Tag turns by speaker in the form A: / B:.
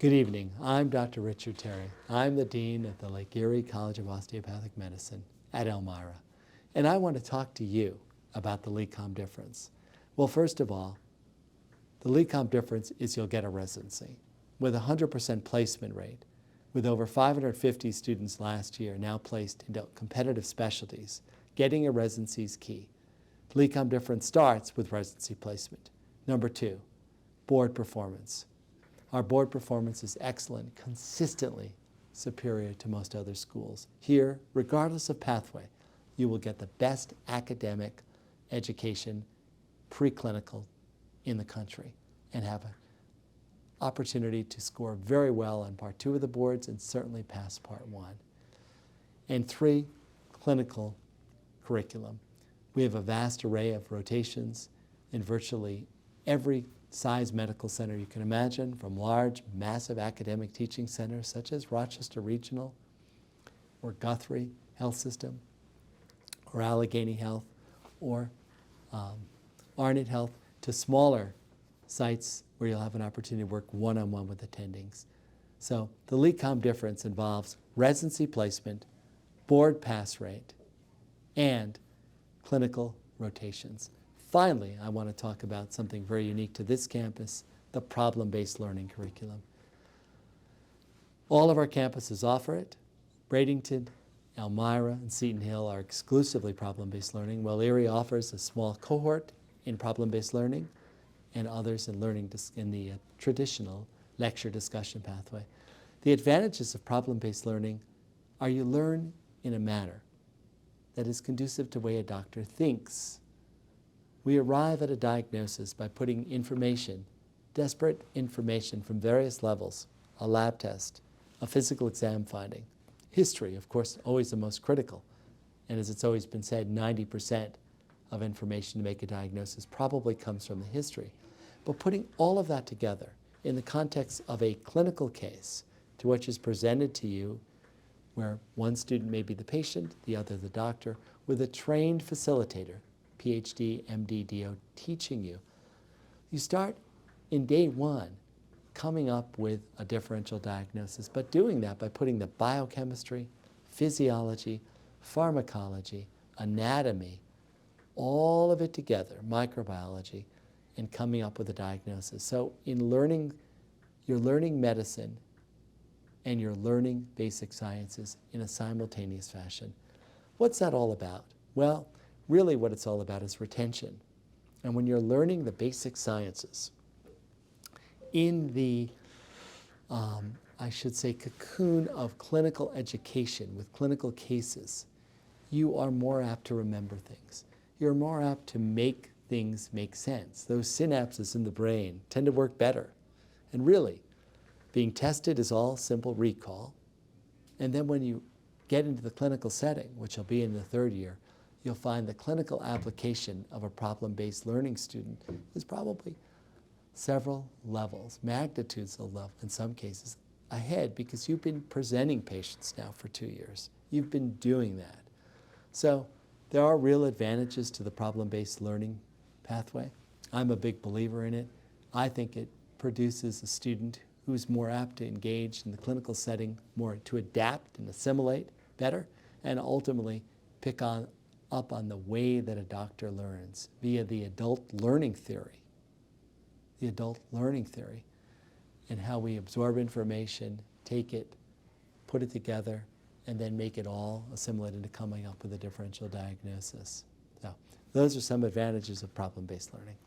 A: Good evening. I'm Dr. Richard Terry. I'm the Dean of the Lake Erie College of Osteopathic Medicine at Elmira. And I want to talk to you about the LECOM difference. Well, first of all, the LECOM difference is you'll get a residency with a 100% placement rate, with over 550 students last year now placed into competitive specialties. Getting a residency is key. LECOM difference starts with residency placement. Number two, board performance. Our board performance is excellent, consistently superior to most other schools. Here, regardless of pathway, you will get the best academic education, preclinical, in the country and have an opportunity to score very well on Part 2 of the boards and certainly pass Part 1. And three, clinical curriculum. We have a vast array of rotations in virtually every size medical center you can imagine, from large, massive academic teaching centers such as Rochester Regional or Guthrie Health System or Allegheny Health or Arnott Health, to smaller sites where you'll have an opportunity to work one-on-one with attendings. So the LECOM difference involves residency placement, board pass rate, and clinical rotations. Finally, I want to talk about something very unique to this campus, the problem-based learning curriculum. All of our campuses offer it. Bradenton, Elmira, and Seton Hill are exclusively problem-based learning, while Erie offers a small cohort in problem-based learning and others in learning in the traditional lecture discussion pathway. The advantages of problem-based learning are you learn in a manner that is conducive to the way a doctor thinks. We arrive at a diagnosis by putting information, disparate information from various levels, a lab test, a physical exam finding. History, of course, always the most critical. And as it's always been said, 90% of information to make a diagnosis probably comes from the history. But putting all of that together in the context of a clinical case to which is presented to you, where one student may be the patient, the other the doctor, with a trained facilitator, PhD, MD, DO, teaching you, you start in day one coming up with a differential diagnosis, but doing that by putting the biochemistry, physiology, pharmacology, anatomy, all of it together, microbiology, and coming up with a diagnosis. So in learning, you're learning medicine and you're learning basic sciences in a simultaneous fashion. What's that all about? Well, really what it's all about is retention. And when you're learning the basic sciences in the, I should say, cocoon of clinical education with clinical cases, you are more apt to remember things. You're more apt to make things make sense. Those synapses in the brain tend to work better. And really, being tested is all simple recall. And then when you get into the clinical setting, which will be in the third year, you'll find the clinical application of a problem-based learning student is probably several levels, magnitudes of level in some cases, ahead, because you've been presenting patients now for 2 years. You've been doing that. So there are real advantages to the problem-based learning pathway. I'm a big believer in it. I think it produces a student who's more apt to engage in the clinical setting, more to adapt and assimilate better, and ultimately pick up on the way that a doctor learns via the adult learning theory. The adult learning theory and how we absorb information, take it, put it together, and then make it all assimilate into coming up with a differential diagnosis. So those are some advantages of problem-based learning.